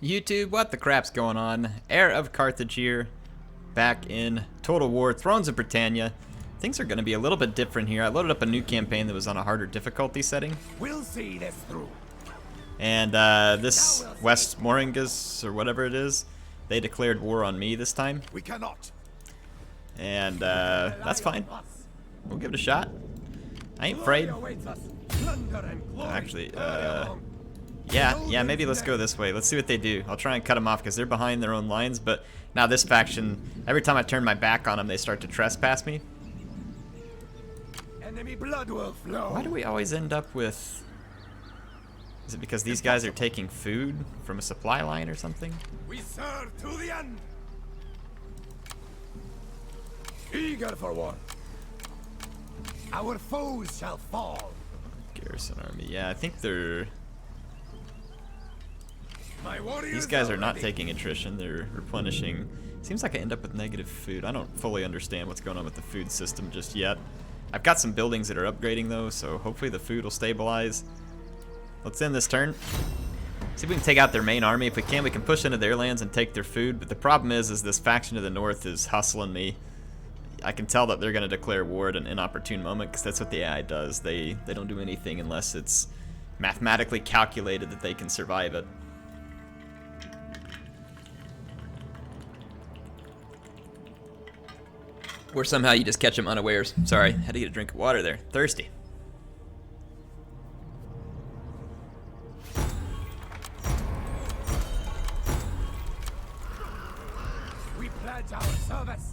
YouTube, what the crap's going on? HeirofCarthage here, back in Total War, Thrones of Britannia. Things are going to be a little bit different here. I loaded up a new campaign that was on a harder difficulty setting. We'll see this through. And this Westmoringus, or whatever it is, they declared war on me this time. We cannot. And that's fine. We'll give it a shot. I ain't afraid. Actually, yeah, maybe let's go this way. Let's see what they do. I'll try and cut them off because they're behind their own lines, but now this faction, every time I turn my back on them, they start to trespass me. Enemy blood will flow. Why do we always end up with... Is it because these guys are taking food from a supply line or something? We serve to the end. Eager for war. Our foes shall fall. Garrison army. Yeah, I think they're... My warriors These guys are not ready. taking attrition, they're replenishing. Seems like I end up with negative food. I don't fully understand what's going on with the food system just yet. I've got some buildings that are upgrading though, so hopefully the food will stabilize. Let's end this turn. See if we can take out their main army. If we can push into their lands and take their food. But the problem is this faction to the north is hustling me. I can tell that they're going to declare war at an inopportune moment because that's what the AI does. They don't do anything unless it's mathematically calculated that they can survive it. Or somehow you just catch them unawares. Sorry, had to get a drink of water there. Thirsty. We pledge our service.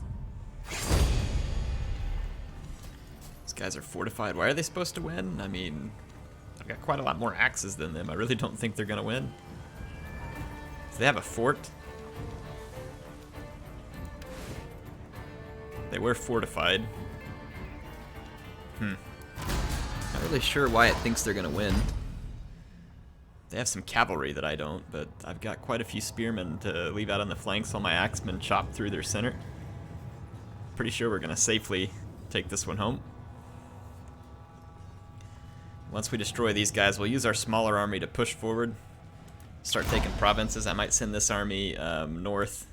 These guys are fortified. Why are they supposed to win? I mean, I've got quite a lot more axes than them. I really don't think they're gonna win. Do they have a fort? They were fortified. Not really sure why it thinks they're gonna win. They have some cavalry that I don't, but I've got quite a few spearmen to leave out on the flanks while my axemen chop through their center. Pretty sure we're gonna safely take this one home. Once we destroy these guys, we'll use our smaller army to push forward, start taking provinces. I might send this army north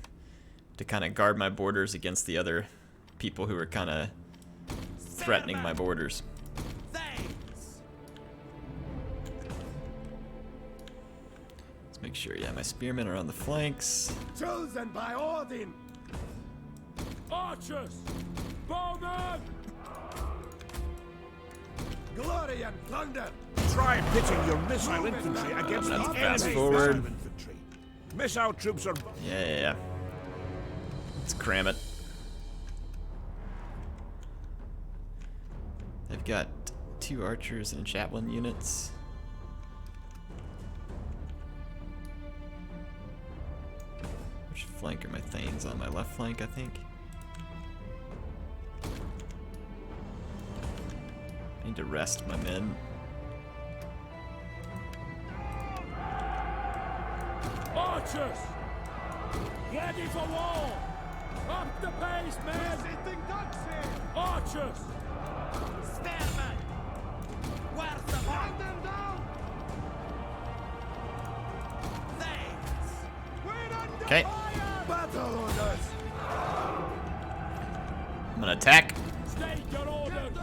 to kind of guard my borders against the other people who are kind of threatening my borders. Let's make sure, yeah, my spearmen are on the flanks. Chosen by Odin. Archers, bowmen, glory and plunder. Try pitting your missile infantry against the Fast enemy's forward. missile infantry. Missile troops are... Yeah. Let's cram it. They've got 2 archers and javelin units. Which flank are my thanes on? My left flank, I think. I need to rest my men. Archers, ready for war. Up the pace, men. Sitting ducks here. Archers. Spearmen. Where's the hand them down? Thanks. Okay. Battle orders. I'm gonna attack. State your orders.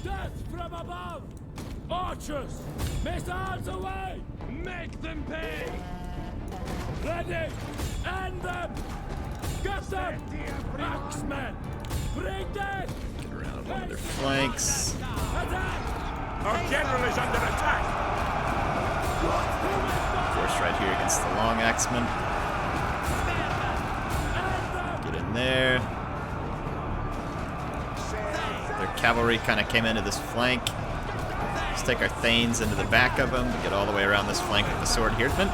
Death from above. Archers, missiles away. Make them pay. Ready. End them. Get them. Axemen. Bring them. Get around one of their flanks. Attack. Our general is under attack. Force right here against the long axemen. Get in there. Their cavalry kind of came into this flank. Let's take our thanes into the back of them. Get all the way around this flank with the sword herdsmen.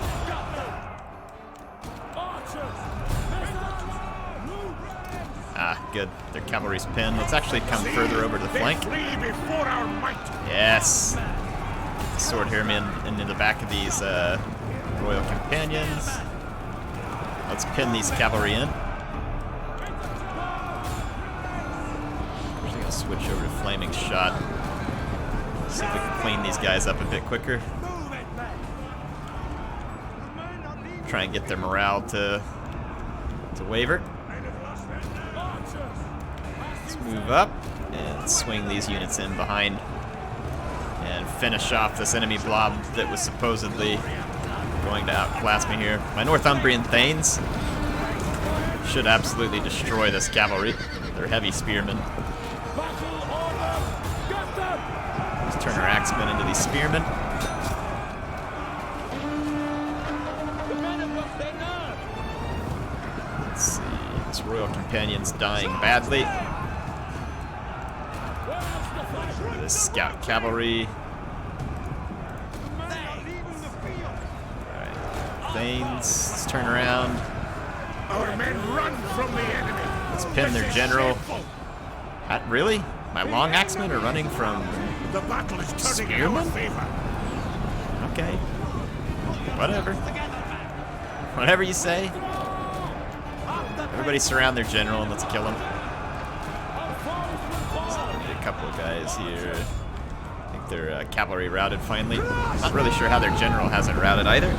Ah, good. Their cavalry's pinned. Let's actually come further over to the flank. They flee before our might. Yes. The sword heremen into the back of these royal companions. Let's pin these cavalry in. We're gonna switch over to flaming shot. See if we can clean these guys up a bit quicker. try and get their morale to waver. Let's move up and swing these units in behind and finish off this enemy blob that was supposedly going to outclass me here. My Northumbrian Thanes should absolutely destroy this cavalry. They're heavy spearmen. Let's turn our axemen into these spearmen. Let's see, this royal companion's dying badly. This scout cavalry. Alright, Thanes, let's turn around. Our men run from the enemy. Let's pin their general. Really? My long axemen are running from The battle is turning in our spearmen? favor. Okay. Whatever. Whatever you say. Everybody surround their general and let's kill him. A couple of guys here. I think their cavalry routed finally. Not really sure how their general hasn't routed either.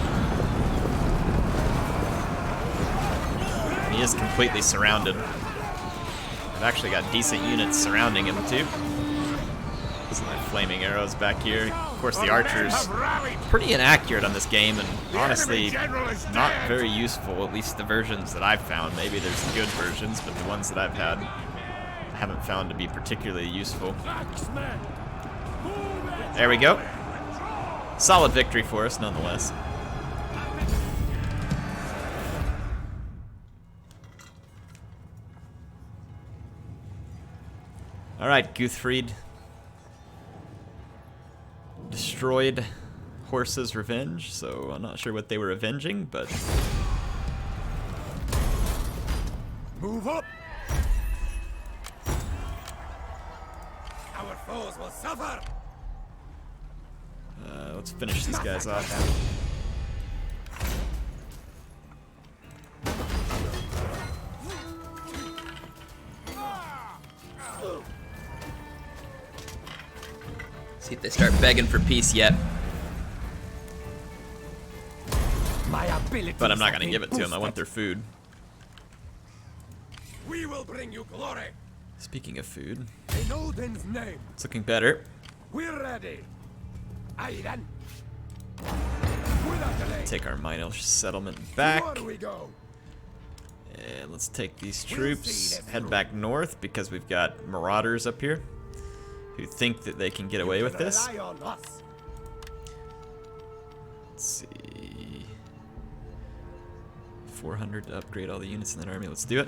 He is completely surrounded. I've actually got decent units surrounding him too. Some of my flaming arrows back here. Of course, the archers pretty inaccurate on this game, and honestly not very useful. At least the versions that I've found. Maybe there's good versions, but the ones that I've had I haven't found to be particularly useful. There we go. Solid victory for us, nonetheless. Alright, Guthfried. Destroyed Horse's revenge, so I'm not sure what they were avenging, but... Move up. Our foes will suffer. Let's finish these guys off. See if they start begging for peace yet. But I'm not going to give it to them. I want their food. We will bring you glory. Speaking of food, In Odin's name, it's looking better. we're ready. Aye then. Without delay. Take our minor settlement back. Here we go. And let's take these troops, head back north because we've got marauders up here who think that they can get away with this. Rely on us. Let's see. 400 to upgrade all the units in that army. Let's do it.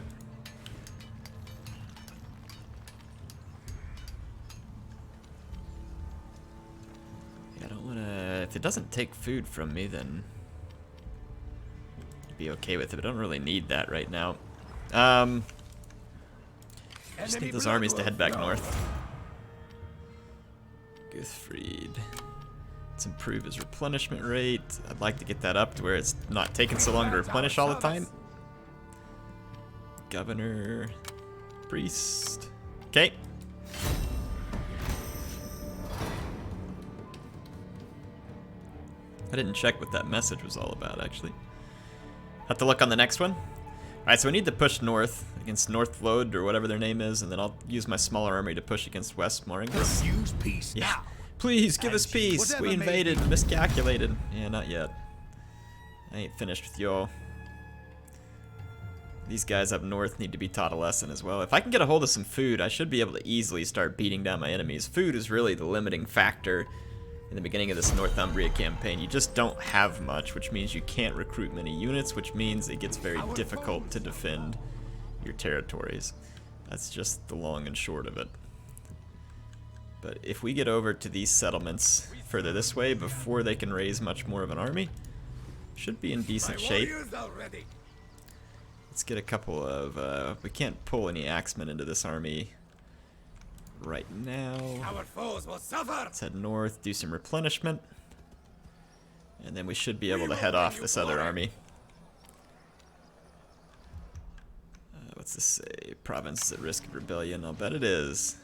Yeah, I don't want to... If it doesn't take food from me, then I'd be okay with it. But I don't really need that right now. Just need those armies to head back north. Guthfried. Let's improve his replenishment rate. I'd like to get that up to where it's not taking so long to replenish all the time. Governor. Priest. Okay. I didn't check what that message was all about, actually. Have to look on the next one. Alright, so we need to push north against Northload or whatever their name is, and then I'll use my smaller army to push against West Moringus. Refuse peace Yeah. now. Please give us peace. whatever We may invaded, miscalculated. Yeah, not yet. I ain't finished with y'all. These guys up north need to be taught a lesson as well. If I can get a hold of some food, I should be able to easily start beating down my enemies. Food is really the limiting factor in the beginning of this Northumbria campaign. You just don't have much, which means you can't recruit many units, which means it gets very difficult to defend your territories. That's just the long and short of it. But if we get over to these settlements further this way before they can raise much more of an army, should be in decent shape. Let's get a couple of, we can't pull any axemen into this army right now. Our foes will suffer. Let's head north, do some replenishment, and then we should be able to head off this other army. What's this say? Province at risk of rebellion. I'll bet it is.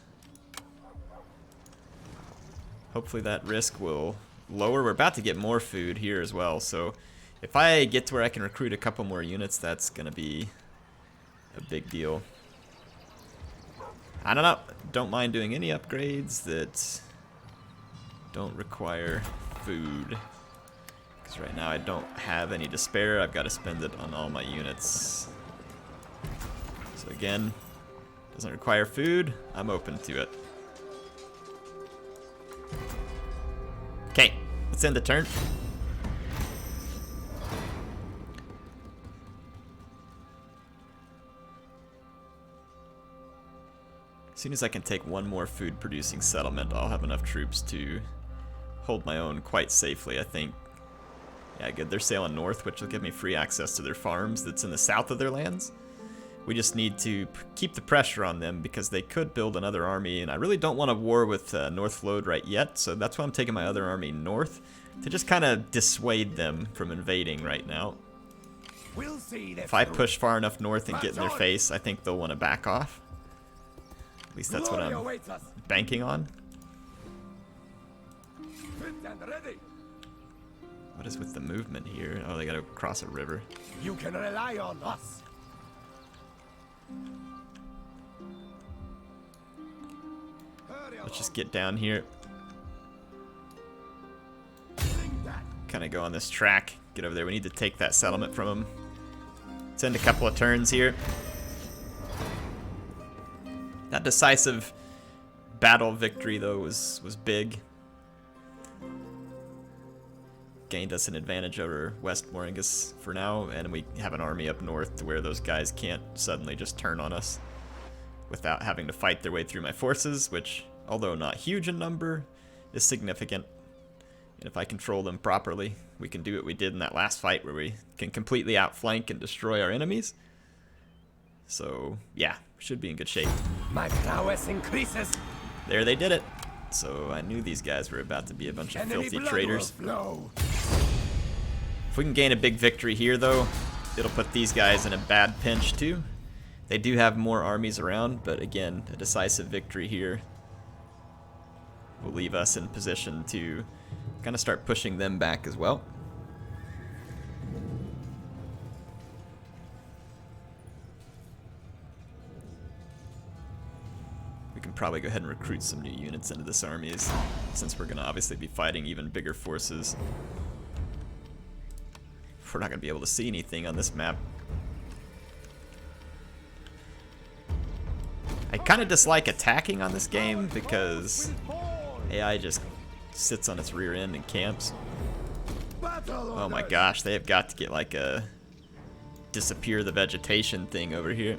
Hopefully that risk will lower. We're about to get more food here as well, so If I get to where I can recruit a couple more units, that's gonna be a big deal. I don't know. Don't mind doing any upgrades that don't require food. Because right now I don't have any to spare. I've got to spend it on all my units. So again, doesn't require food. I'm open to it. Okay, let's end the turn. As soon as I can take one more food producing settlement, I'll have enough troops to hold my own quite safely, I think. Yeah, good. They're sailing north, which will give me free access to their farms that's in the south of their lands. We just need to keep the pressure on them because they could build another army, and I really don't want a war with Northflode right yet, so that's why I'm taking my other army north, to just kind of dissuade them from invading right now. We'll see If I push far enough north and get in their face, I think they'll want to back off. At least that's what I'm banking on. What is with the movement here? Oh, they gotta cross a river. You can rely on us. Let's just get down here. Kind of go on this track. Get over there. We need to take that settlement from them. Let's end a couple of turns here. That decisive battle victory, though, was big. Gained us an advantage over West Moringus for now, and we have an army up north to where those guys can't suddenly just turn on us without having to fight their way through my forces, which, although not huge in number, is significant. And if I control them properly, we can do what we did in that last fight where we can completely outflank and destroy our enemies. So, yeah, should be in good shape. My prowess increases. There, they did it. So I knew these guys were about to be a bunch of filthy traitors. If we can gain a big victory here, though, it'll put these guys in a bad pinch, too. They do have more armies around, but again, a decisive victory here will leave us in position to kind of start pushing them back as well. We can probably go ahead and recruit some new units into this army, since we're going to obviously be fighting even bigger forces. We're not going to be able to see anything on this map. I kind of dislike attacking on this game because AI just sits on its rear end and camps. Oh my gosh, they have got to get like a disappear the vegetation thing over here.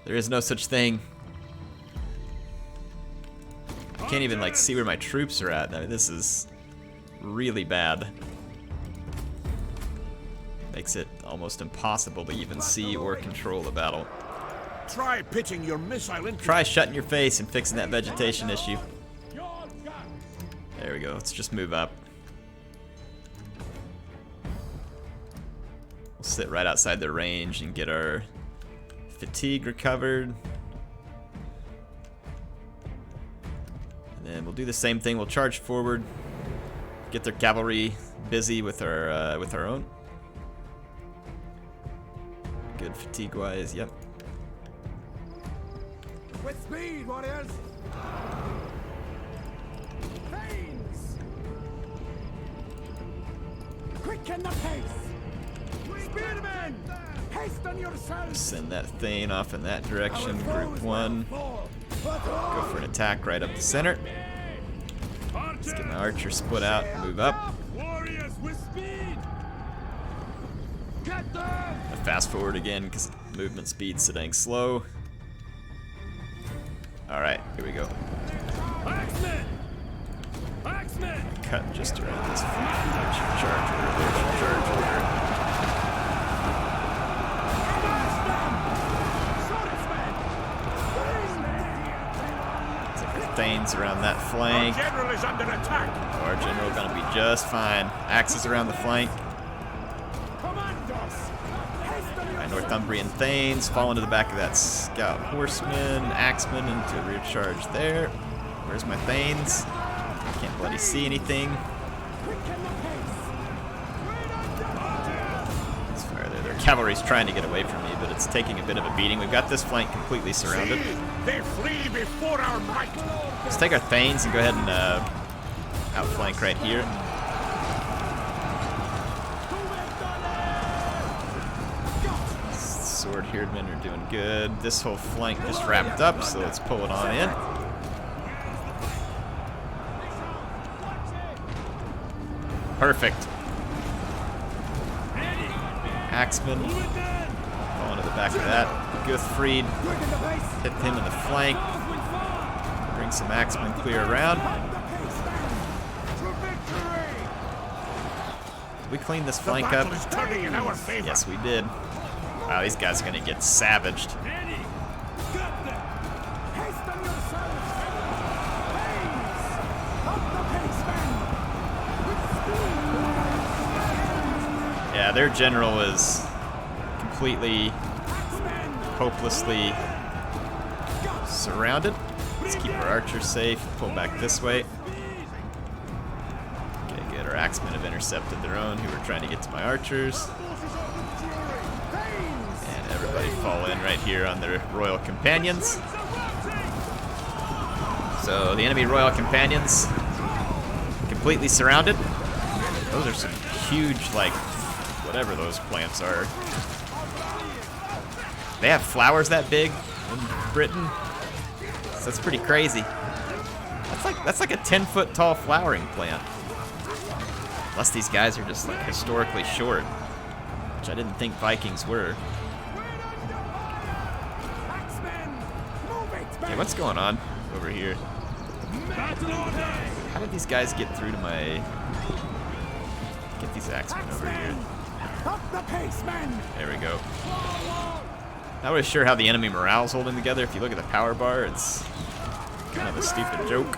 There is no such thing. I can't even like see where my troops are at. I mean, this is really bad. Makes it almost impossible to even see or control the battle. Try pitching your missile into. Try shutting your face and fixing that vegetation issue. There we go. Let's just move up. We'll sit right outside their range and get our fatigue recovered. And then we'll do the same thing. We'll charge forward, get their cavalry busy with our own. Good fatigue-wise, yep. With speed, warriors. Veins. Quicken the pace. Spearmen, hasten yourselves. Send that Thane off in that direction. Group 1. Go for an attack right up the center. Let's get my archer split out and move up. Warriors with speed. Get them. I fast forward again because movement speed's sitting slow. Alright, here we go. Axemen. Axemen. Cut just around this charge order. Thanes around that flank. Our general is under attack. Our general gonna be just fine. Axes around the flank. My Northumbrian Thanes fall into the back of that scout horseman. Axeman into a rear charge there. Where's my Thanes? Can't bloody see anything. cavalry's trying to get away from me, but it's taking a bit of a beating. We've got this flank completely surrounded. See, they flee before our might. Let's take our Thanes and go ahead and outflank right here. Sword-haired men are doing good. This whole flank just wrapped up, so let's pull it on in. Perfect. Axeman. Fall into the back of that. Guthfried. Hit him in the flank. Bring some Axemen clear around. Did we clean this flank up? Battle is turning in our favor. Yes, we did. Wow, these guys are gonna get savaged. Yeah, their general is completely, hopelessly surrounded. Let's keep our archers safe. Pull back this way. Okay, good. Our axemen have intercepted their own who were trying to get to my archers. And everybody fall in right here on their royal companions. So the enemy royal companions completely surrounded. Those are some huge, like, whatever those plants are. They have flowers that big in Britain. So that's pretty crazy. That's like a 10-foot tall flowering plant. Unless these guys are just like historically short, which I didn't think Vikings were. Okay, what's going on over here? How did these guys get through to my... Get these axemen over here. There we go. Not really sure how the enemy morale's holding together. If you look at the power bar, it's kind of a stupid joke.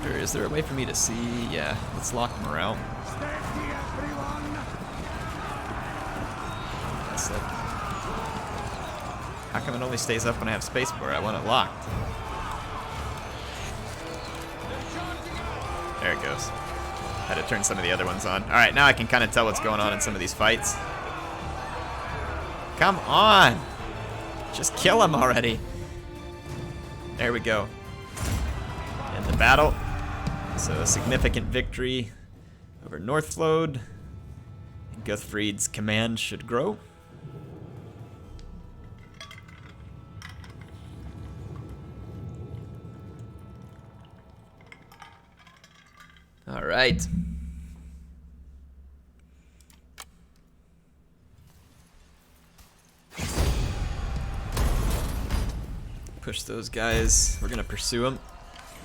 Is there a way for me to see? Yeah, let's lock morale. That's it. How come it only stays up when I have spacebar? I want it locked. There it goes. Had to turn some of the other ones on. Alright, now I can kind of tell what's going on in some of these fights. Come on! Just kill him already. There we go. In the battle. So a significant victory over Northflode. Guthfried's command should grow. All right. Push those guys. We're gonna pursue them.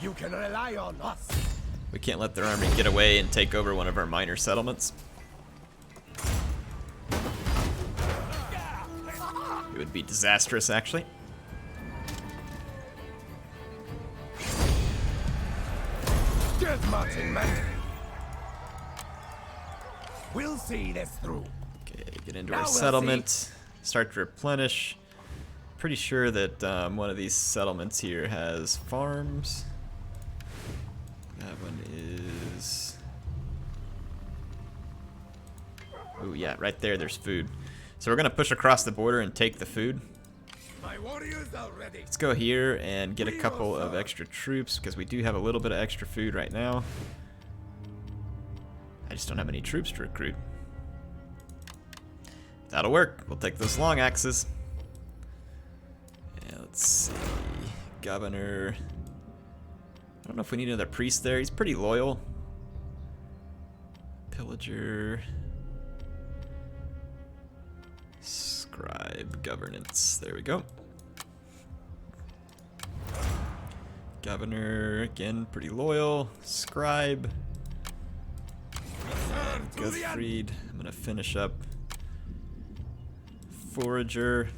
You can rely on us. We can't let their army get away and take over one of our minor settlements. It would be disastrous, actually. Good marching, mate. We'll see this through. Okay, get into Now our we'll settlement. Start to replenish. Pretty sure that one of these settlements here has farms. That one is... Ooh, yeah, right there, there's food. So we're going to push across the border and take the food. My warriors are ready. Let's go here and get a couple of extra troops, because we do have a little bit of extra food right now. I just don't have any troops to recruit. That'll work. We'll take those long axes. Yeah, let's see. Governor... I don't know if we need another priest there. He's pretty loyal. Pillager. Scribe. Governance. There we go. Governor, again, pretty loyal. Scribe. And Guthfried. I'm going to finish up. Forager.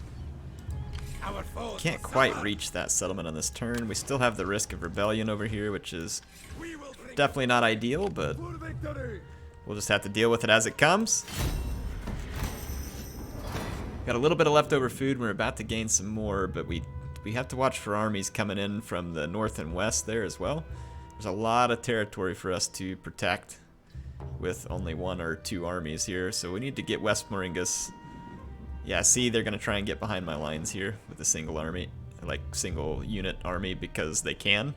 Can't quite reach that settlement on this turn. We still have the risk of rebellion over here, which is definitely not ideal, but we'll just have to deal with it as it comes. Got a little bit of leftover food. We're about to gain some more, but we we have to watch for armies coming in from the north and west there as well. There's a lot of territory for us to protect with only 1 or 2 armies here, so we need to get West Moringus. Yeah, see, they're going to try and get behind my lines here with a single army, like single unit army, because they can.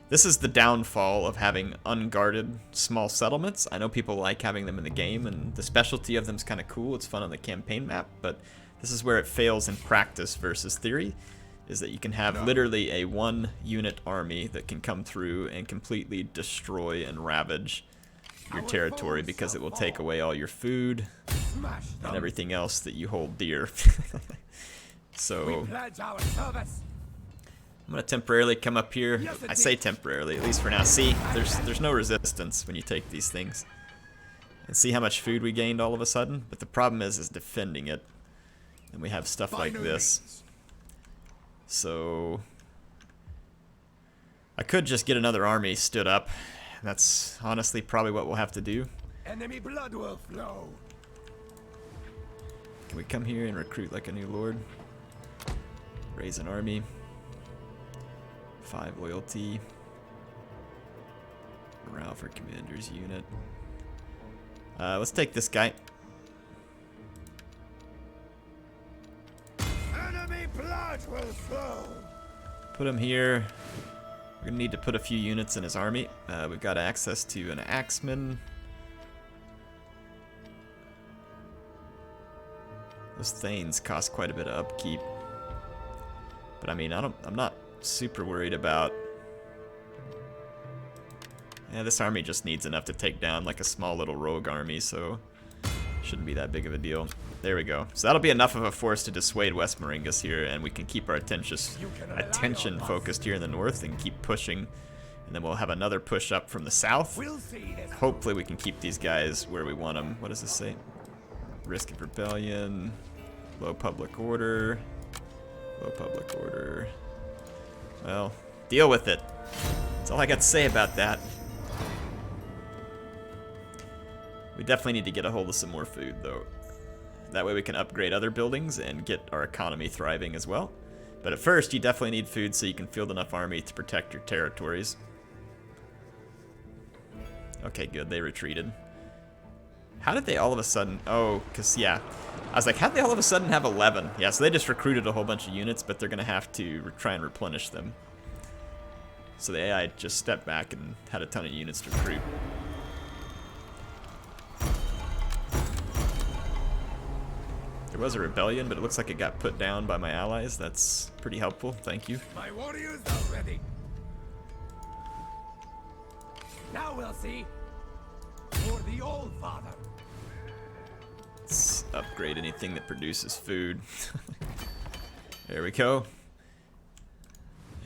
This is the downfall of having unguarded small settlements. I know people like having them in the game, and the specialty of them is kind of cool. It's fun on the campaign map, but this is where it fails in practice versus theory, is that you can have literally a 1-unit army that can come through and completely destroy and ravage your territory because it will take away all your food and everything else that you hold dear. So I'm gonna temporarily come up here. I say temporarily, at least for now. See, there's no resistance when you take these things. And see how much food we gained all of a sudden? But the problem is defending it. And we have stuff like this. So I could just get another army stood up. That's honestly probably what we'll have to do. Enemy blood will flow. Can we come here and recruit like a new lord? Raise an army. 5 loyalty. Morale for commander's unit. Let's take this guy. Enemy blood will flow. Put him here. We're gonna need to put a few units in his army. We've got access to an axeman. Those thanes cost quite a bit of upkeep. But I mean, I'm not super worried about. Yeah, this army just needs enough to take down like a small little rogue army, so shouldn't be that big of a deal. There we go. So that'll be enough of a force to dissuade West Moringus here, and we can keep our attention focused here in the north and keep pushing. And then we'll have another push up from the south. Hopefully we can keep these guys where we want them. What does this say? Risk of rebellion, low public order, low public order. Well, deal with it. That's all I got to say about that. We definitely need to get a hold of some more food, though. That way we can upgrade other buildings and get our economy thriving as well. But at first, you definitely need food so you can field enough army to protect your territories. Okay, good. They retreated. How did they all of a sudden... Oh, because, yeah. I was like, how did they all of a sudden have 11? Yeah, so they just recruited a whole bunch of units, but they're going to have to try and replenish them. So the AI just stepped back and had a ton of units to recruit. There was a rebellion, but it looks like it got put down by my allies. That's pretty helpful. Thank you. My warriors are ready. Now we'll see. For the old father. Let's upgrade anything that produces food. There we go.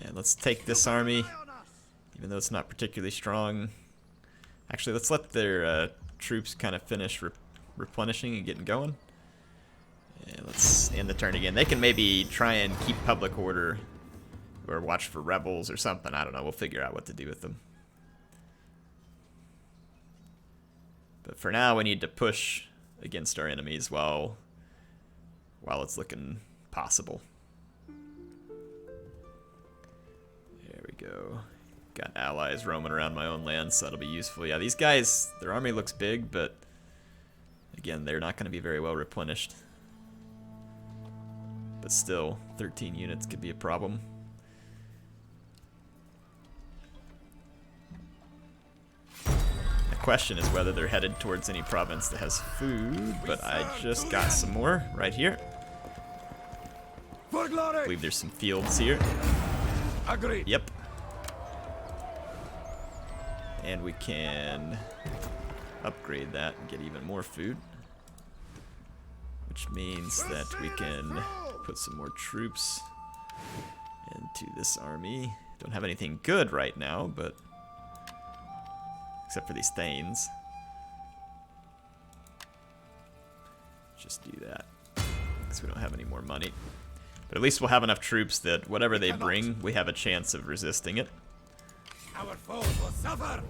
And let's take this army, even though it's not particularly strong. Actually, let's let their troops kind of finish replenishing and getting going. And let's end the turn again. They can maybe try and keep public order or watch for rebels or something. I don't know. We'll figure out what to do with them. But for now, we need to push against our enemies while it's looking possible. There we go. Got allies roaming around my own land, so that'll be useful. Yeah, these guys, their army looks big, but again, they're not going to be very well replenished. But still, 13 units could be a problem. The question is whether they're headed towards any province that has food, but I just got some more right here. For glory. I believe there's some fields here. Agreed. Yep. And we can upgrade that and get even more food. Which means that we can put some more troops into this army. Don't have anything good right now, but except for these thanes. Just do that, because we don't have any more money. But at least we'll have enough troops that whatever they bring, we have a chance of resisting it. Our foes will suffer.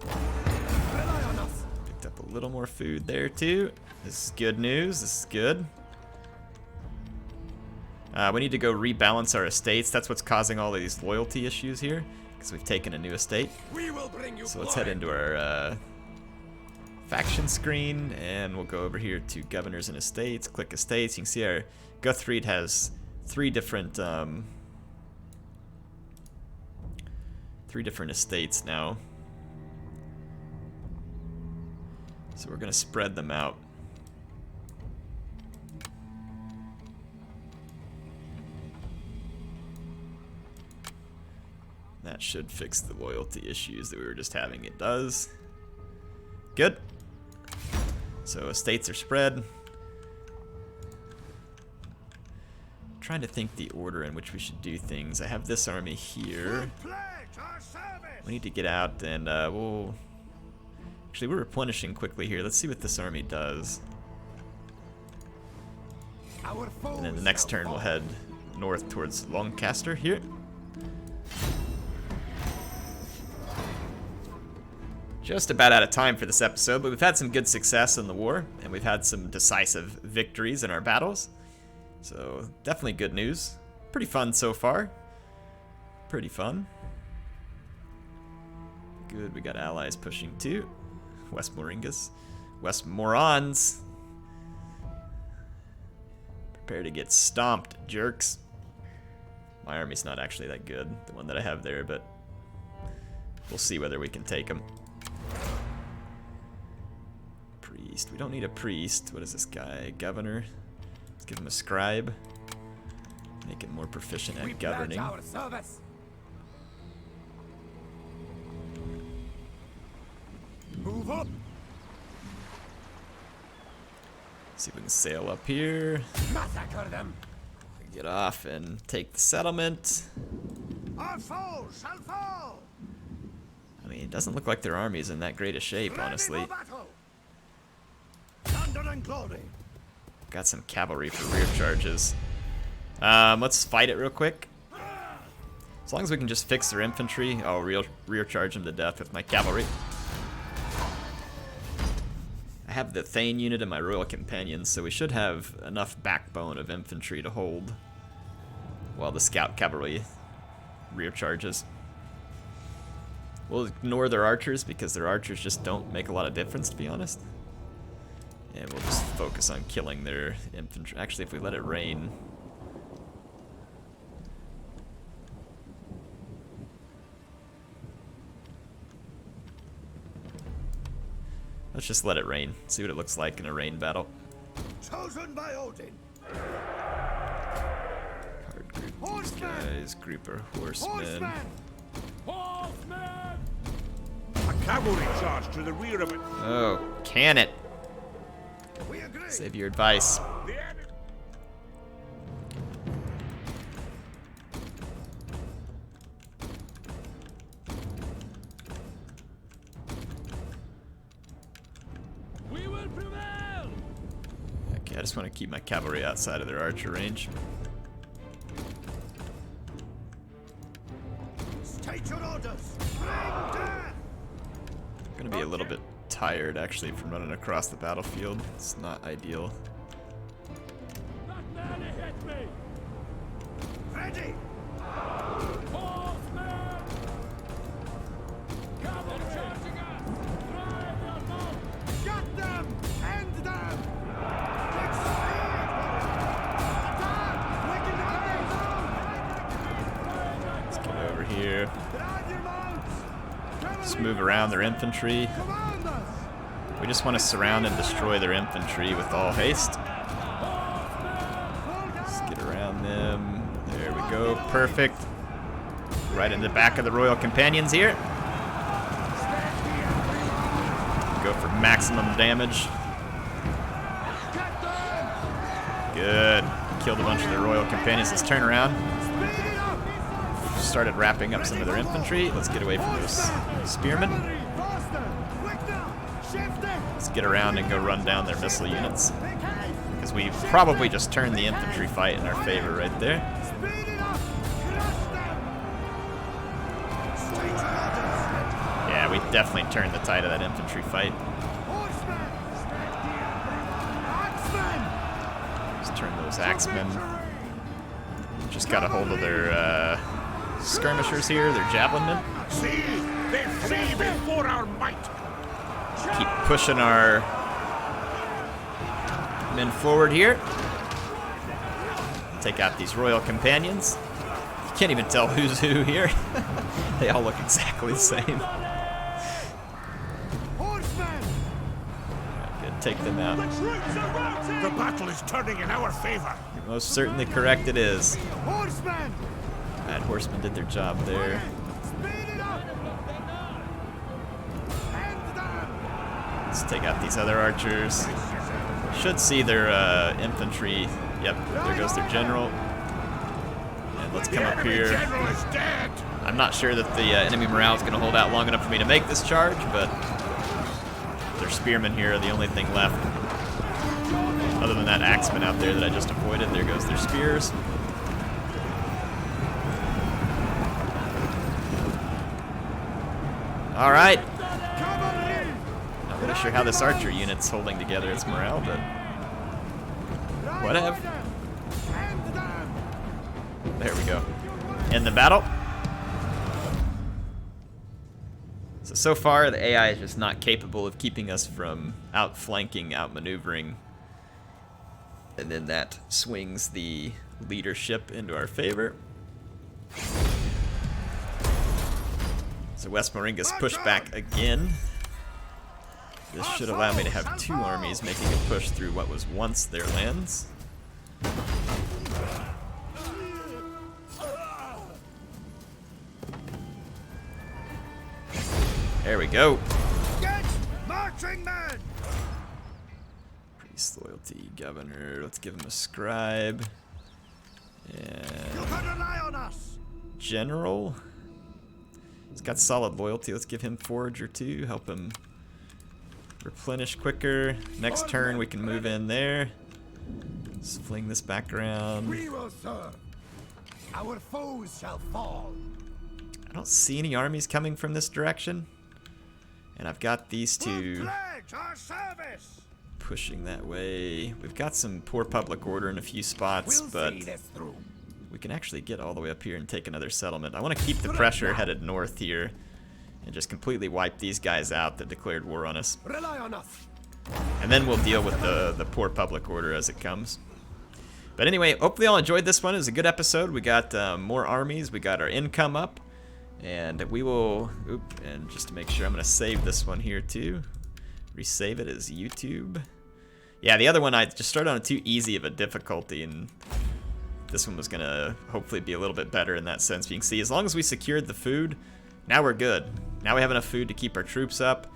Rely on us. Picked up a little more food there too. This is good news. This is good. We need to go rebalance our estates. That's what's causing all of these loyalty issues here, because we've taken a new estate. We will bring you So let's head into our faction screen, and we'll go over here to governors and estates. Click estates. You can see our Guthrie has three different estates now. So we're gonna spread them out. That should fix the loyalty issues that we were just having. It does. Good. So estates are spread. Trying to think the order in which we should do things. I have this army here. We need to get out and we'll... Actually, we're replenishing quickly here. Let's see what this army does. And then the next turn we'll head north towards Lancaster here. Just about out of time for this episode, but we've had some good success in the war, and we've had some decisive victories in our battles. So, definitely good news. Pretty fun so far. Pretty fun. Good, we got allies pushing too. Westmoringus. Westmorons. Prepare to get stomped, jerks. My army's not actually that good, the one that I have there, but we'll see whether we can take them. Priest. We don't need a priest. What is this guy? Governor. Let's give him a scribe. Make him more proficient at governing. Our service. Move up. See if we can sail up here. Massacre them. Get off and take the settlement. Our foes shall fall. I mean, it doesn't look like their army's in that great a shape, honestly. Ready for battle. Thunder and glory. Got some cavalry for rear charges. Let's fight it real quick. As long as we can just fix their infantry, I'll rear charge them to death with my cavalry. I have the Thane unit and my Royal Companions, so we should have enough backbone of infantry to hold while the scout cavalry rear charges. We'll ignore their archers because their archers just don't make a lot of difference, to be honest. And we'll just focus on killing their infantry. Actually, if we let it rain... Let's just let it rain. See what it looks like in a rain battle. Chosen by Odin. Hard group these guys. Group are horsemen. Horsemen! A cavalry charge to the rear of it. Oh, can it? We agree. Save your advice. The enemy. We will prevail! Okay, I just want to keep my cavalry outside of their archer range. State your orders. Bring death. I'm gonna be a little bit tired actually from running across the battlefield. It's not ideal. That man hit me! Ready. Horsemen! Cavalry charging us! Drive your mounts! Get them. End them. Take speed. Attack. Let's get over here. Drive your mounts. Just move around their infantry. Command us. We just want to surround and destroy their infantry with all haste. Let's get around them. There we go. Perfect. Right in the back of the Royal Companions here. Go for maximum damage. Good. Killed a bunch of their Royal Companions. Let's turn around. Started wrapping up some of their infantry. Let's get away from those spearmen. Let's get around and go run down their missile units. Because we probably just turned the infantry fight in our favor right there. Yeah, we definitely turned the tide of that infantry fight. Let's turn those axemen. Just got a hold of their skirmishers here, their javelin men. See, they flee before our might. Keep pushing our men forward here. Take out these royal companions. You can't even tell who's who here. They all look exactly the same. Horsemen! Good, take them out. The battle is turning in our favor. You're most certainly correct, it is. Horsemen! Bad horsemen did their job there. Speed it up! End them! Let's take out these other archers. Should see their infantry. Yep, there goes their general. And let's come up here. General is dead. I'm not sure that the enemy morale is going to hold out long enough for me to make this charge, but their spearmen here are the only thing left. Other than that axeman out there that I just avoided, there goes their spears. All right. Not really sure how this archer unit's holding together its morale, but whatever. There we go. End the battle. So far, the AI is just not capable of keeping us from outflanking, outmaneuvering. And then that swings the leadership into our favor. So West Moringa's pushed back again. This should allow me to have 2 armies making a push through what was once their lands. There we go. Get marching men! Priest loyalty, governor. Let's give him a scribe. You And can rely on us! general. He's got solid loyalty. Let's give him forager too. Help him replenish quicker. Next turn we can move in there. Let's fling this back around. We will serve. Our foes shall fall. I don't see any armies coming from this direction. And I've got these two Pledge our service. pushing that way. We've got some poor public order in a few spots, We'll but see this through. we can actually get all the way up here and take another settlement. I want to keep the pressure headed north here and just completely wipe these guys out that declared war on us. Rely on us. And then we'll deal with the poor public order as it comes. But anyway, hopefully y'all enjoyed this one. It was a good episode. We got more armies. We got our income up. And we will, and just to make sure, I'm going to save this one here too. Resave it as YouTube. Yeah, the other one I just started on too easy of a difficulty, and this one was going to hopefully be a little bit better in that sense. You can see, as long as we secured the food, now we're good. Now we have enough food to keep our troops up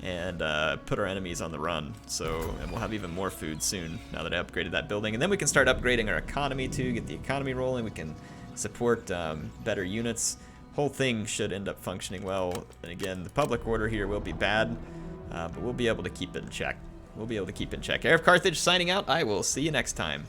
and put our enemies on the run. So, and we'll have even more food soon now that I upgraded that building. And then we can start upgrading our economy too, get the economy rolling. We can support better units. Whole thing should end up functioning well. And again, the public order here will be bad, but we'll be able to keep it in check. HeirofCarthage signing out. I will see you next time.